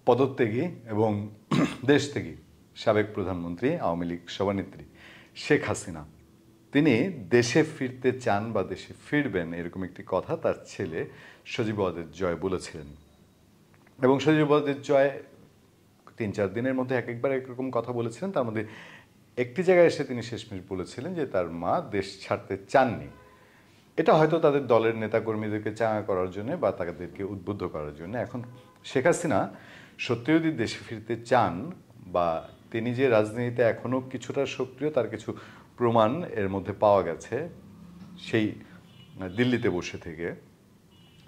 পদত্যাগী এবং দেশত্যাগী সাবেক প্রধানমন্ত্রী আওয়ামী লীগ সভানেত্রী শেখ হাসিনা তিনি দেশে ফিরতে চান বা দেশে ফিরবেন এরকম একটি কথা তার ছেলে সজীব ওয়াজেদ জয় বলেছিলেন। এবং সজীব ওয়াজেদ জয় ৩-৪ দিনের মধ্যে একবার একরকম কথা বলেছিলেন। তার মধ্যে একটি জায়গায় এসে তিনি শেষমেশ বলেছিলেন যে তার মা দেশ ছাড়তে চাননি। এটা হয়তো তাদের দলের নেতাকর্মীদেরকে চাঙা করার জন্য বা তাদেরকে উদ্বুদ্ধ করার জন্য। এখন শেখ হাসিনা সত্যি যদি দেশে ফিরতে চান বা তিনি যে রাজনীতিতে এখনও কিছুটা সক্রিয় তার কিছু প্রমাণ এর মধ্যে পাওয়া গেছে সেই দিল্লিতে বসে থেকে,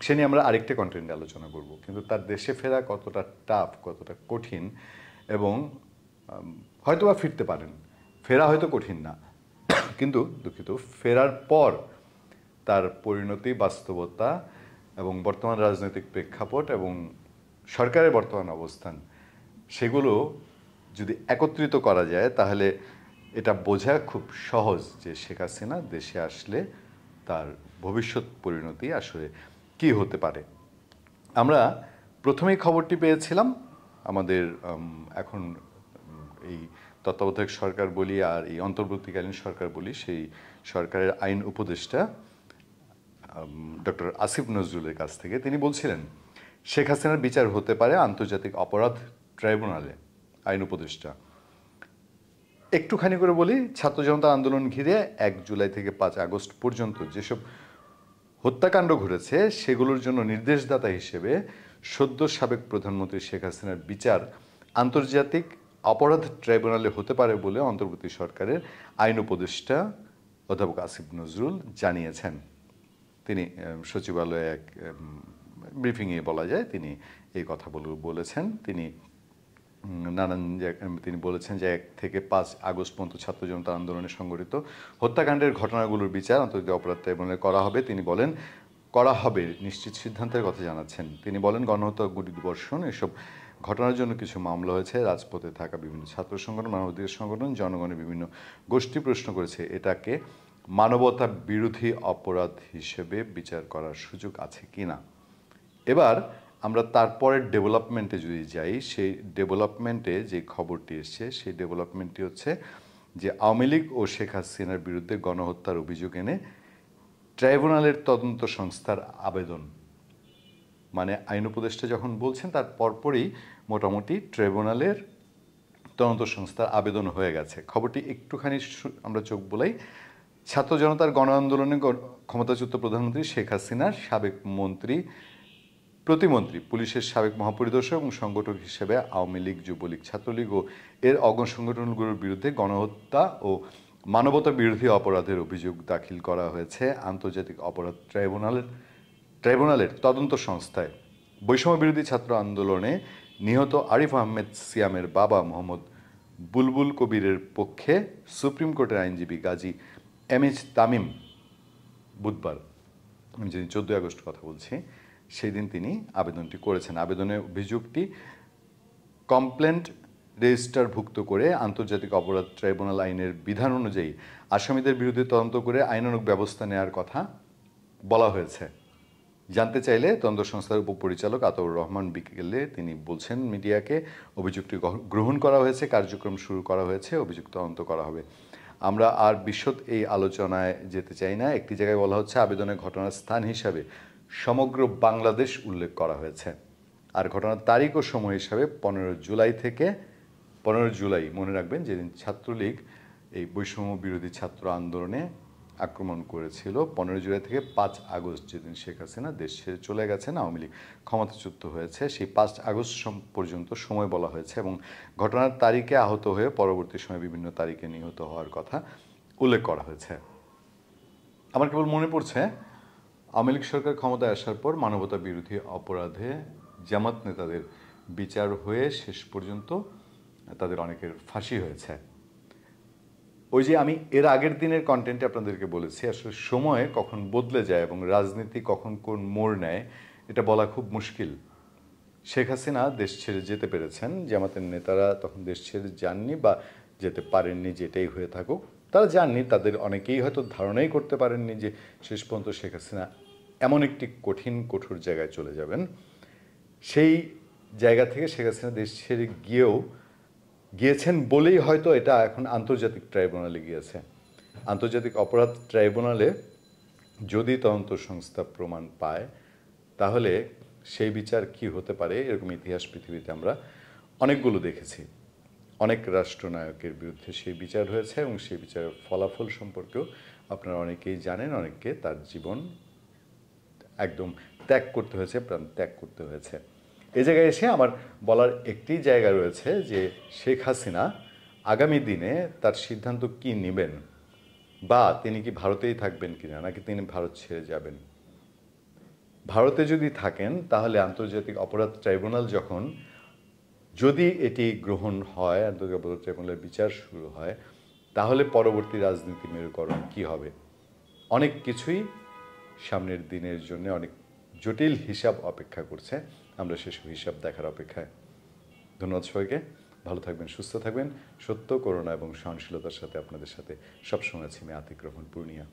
সে নিয়ে আমরা আরেকটা কন্টেন্টে আলোচনা করব। কিন্তু তার দেশে ফেরা কতটা টাফ, কতটা কঠিন, এবং হয়তোবা ফিরতে পারেন, ফেরা হয়তো কঠিন না, কিন্তু দুঃখিত ফেরার পর তার পরিণতি, বাস্তবতা এবং বর্তমান রাজনৈতিক প্রেক্ষাপট এবং সরকারের বর্তমান অবস্থান, সেগুলো যদি একত্রিত করা যায় তাহলে এটা বোঝা খুব সহজ যে শেখ হাসিনা দেশে আসলে তার ভবিষ্যৎ পরিণতি আসলে কী হতে পারে। আমরা প্রথমেই খবরটি পেয়েছিলাম আমাদের এখন এই তত্ত্বাবধায়ক সরকার বলি আর এই অন্তর্বর্তীকালীন সরকার বলি, সেই সরকারের আইন উপদেষ্টা ডক্টর আসিফ নজরুলের কাছ থেকে। তিনি বলছিলেন শেখ হাসিনার বিচার হতে পারে আন্তর্জাতিক অপরাধ ট্রাইব্যুনালে। আইন উপদেষ্টা একটুখানি করে বলি, ছাত্র জনতা আন্দোলন ঘিরে ১ জুলাই থেকে ৫ আগস্ট পর্যন্ত যেসব হত্যাকাণ্ড ঘটেছে সেগুলোর জন্য নির্দেশদাতা হিসেবে সদ্য সাবেক প্রধানমন্ত্রী শেখ হাসিনার বিচার আন্তর্জাতিক অপরাধ ট্রাইব্যুনালে হতে পারে বলে অন্তর্বর্তী সরকারের আইন উপদেষ্টা অধ্যাপক আসিফ নজরুল জানিয়েছেন। তিনি সচিবালয়ে এক ব্রিফিংয়ে বলা যায় তিনি এই কথা বলেছেন। তিনি বলেছেন যে ১ থেকে ৫ আগস্ট পর্যন্ত ছাত্র জনতা আন্দোলনে সংঘটিত হত্যাকাণ্ডের ঘটনাগুলোর বিচার আন্তর্জাতিক অপরাধ ট্রাইব্যুনালে করা হবে। তিনি বলেন করা হবে নিশ্চিত সিদ্ধান্তের কথা জানাচ্ছেন। তিনি বলেন গণহত্যা, গুলিবর্ষণ এসব ঘটনার জন্য কিছু মামলা হয়েছে। রাজপথে থাকা বিভিন্ন ছাত্র সংগঠন, মানবাধিকার সংগঠন, জনগণের বিভিন্ন গোষ্ঠী প্রশ্ন করেছে এটাকে মানবতা বিরোধী অপরাধ হিসেবে বিচার করার সুযোগ আছে কিনা। এবার আমরা তারপরের ডেভেলপমেন্টে যদি যাই, সেই ডেভেলপমেন্টে যে খবরটি এসছে সেই ডেভেলপমেন্টটি হচ্ছে যে আওয়ামী লীগ ও শেখ হাসিনার বিরুদ্ধে গণহত্যার অভিযোগ এনে ট্রাইব্যুনালের তদন্ত সংস্থার আবেদন, মানে আইন উপদেষ্টা যখন বলছেন তার পরপরই মোটামুটি ট্রাইব্যুনালের তদন্ত সংস্থার আবেদন হয়ে গেছে। খবরটি একটুখানি আমরা চোখ বোলাই। ছাত্র জনতার গণ আন্দোলনে ক্ষমতাচ্যুত প্রধানমন্ত্রী শেখ হাসিনার সাবেক প্রতিমন্ত্রী, পুলিশের সাবেক মহাপরিদর্শক এবং সংগঠক হিসেবে আওয়ামী লীগ, যুবলীগ, ছাত্রলীগ ও এর অঙ্গ সংগঠনগুলোর বিরুদ্ধে গণহত্যা ও মানবতা বিরোধী অপরাধের অভিযোগ দাখিল করা হয়েছে আন্তর্জাতিক অপরাধ ট্রাইব্যুনালের তদন্ত সংস্থায়। বৈষম্য বিরোধী ছাত্র আন্দোলনে নিহত আরিফ আহমেদ সিয়ামের বাবা মোহাম্মদ বুলবুল কবিরের পক্ষে সুপ্রিম কোর্টের আইনজীবী গাজী এমএইচ তামিম বুধবার, আমি যদি 14 আগস্ট কথা বলছি, সেই দিন তিনি আবেদনটি করেছেন। আবেদনের অভিযোগটি কমপ্লেন্ট রেজিস্টারভুক্ত করে আন্তর্জাতিক অপরাধ ট্রাইব্যুনাল আইনের বিধান অনুযায়ী আসামিদের বিরুদ্ধে তদন্ত করে আইনানুগ ব্যবস্থা নেওয়ার কথা বলা হয়েছে। জানতে চাইলে তদন্ত সংস্থার উপপরিচালক আতাউর রহমান বিকেলে তিনি বলছেন মিডিয়াকে অভিযোগটি গ্রহণ করা হয়েছে, কার্যক্রম শুরু করা হয়েছে, অভিযোগ তদন্ত করা হবে। আমরা আর বিশদ এই আলোচনায় যেতে চাই না। একটি জায়গায় বলা হচ্ছে আবেদনের ঘটনার স্থান হিসাবে সমগ্র বাংলাদেশ উল্লেখ করা হয়েছে, আর ঘটনার তারিখ ও সময় হিসাবে 15 জুলাই মনে রাখবেন, যেদিন ছাত্রলীগ এই বৈষম্য বিরোধী ছাত্র আন্দোলনে আক্রমণ করেছিল। 15 জুলাই থেকে 5 আগস্ট যেদিন শেখ হাসিনা দেশ ছেড়ে চলে গেছেন, আওয়ামী লীগ ক্ষমতাচ্যুত হয়েছে, সেই 5 আগস্ট পর্যন্ত সময় বলা হয়েছে এবং ঘটনার তারিখে আহত হয়ে পরবর্তী সময়ে বিভিন্ন তারিখে নিহত হওয়ার কথা উল্লেখ করা হয়েছে। আমার কেবল মনে পড়ছে আওয়ামী লীগ সরকার ক্ষমতায় আসার পর মানবতা বিরোধী অপরাধে জামাত নেতাদের বিচার হয়ে শেষ পর্যন্ত তাদের অনেকের ফাঁসি হয়েছে। ওই যে আমি এর আগের দিনের কন্টেন্টে আপনাদেরকে বলেছি, আসলে সময় কখন বদলে যায় এবং রাজনীতি কখন কোন মোড় নেয় এটা বলা খুব মুশকিল। শেখ হাসিনা দেশ ছেড়ে যেতে পেরেছেন, জামাতের নেতারা তখন দেশ ছেড়ে যাননি বা যেতে পারেননি, যেটাই হয়ে থাকুক তারা যাননি। তাদের অনেকেই হয়তো ধারণাই করতে পারেননি যে শেষ পর্যন্ত শেখ হাসিনা এমন একটি কঠিন কঠোর জায়গায় চলে যাবেন। সেই জায়গা থেকে শেখ হাসিনা দেশ ছেড়ে গিয়েছেন বলেই হয়তো এটা এখন আন্তর্জাতিক ট্রাইব্যুনালে গিয়েছে। আন্তর্জাতিক অপরাধ ট্রাইব্যুনালে যদি তদন্ত সংস্থা প্রমাণ পায় তাহলে সেই বিচার কি হতে পারে, এরকম ইতিহাস পৃথিবীতে আমরা অনেকগুলো দেখেছি। অনেক রাষ্ট্রনায়কের বিরুদ্ধে সেই বিচার হয়েছে এবং সেই বিচারের ফলাফল সম্পর্কেও আপনারা অনেকেই জানেন। অনেককে তার জীবন একদম ত্যাগ করতে হয়েছে, প্রাণ ত্যাগ করতে হয়েছে। এই জায়গায় এসে আমার বলার একটি জায়গা রয়েছে যে শেখ হাসিনা আগামী দিনে তার সিদ্ধান্ত কি নেবেন, বা তিনি কি ভারতেই থাকবেন কিনা, নাকি তিনি ভারত ছেড়ে যাবেন। ভারতে যদি থাকেন তাহলে আন্তর্জাতিক অপরাধ ট্রাইব্যুনাল যখন যদি এটি গ্রহণ হয়, আন্তর্জাতিক অপরাধ ট্রাইব্যুনালের বিচার শুরু হয়, তাহলে পরবর্তী রাজনীতি মেরুকরণ কি হবে। অনেক কিছুই সামনের দিনের জন্য অনেক জটিল হিসাব অপেক্ষা করছে। আমরা সেসব হিসাব দেখার অপেক্ষায়। ধন্যবাদ সবাইকে। ভালো থাকবেন, সুস্থ থাকবেন। সত্য, করুণা এবং সহনশীলতার সাথে আপনাদের সাথে সবসময় আছি আমি আতিক রহমান পূর্ণিয়া।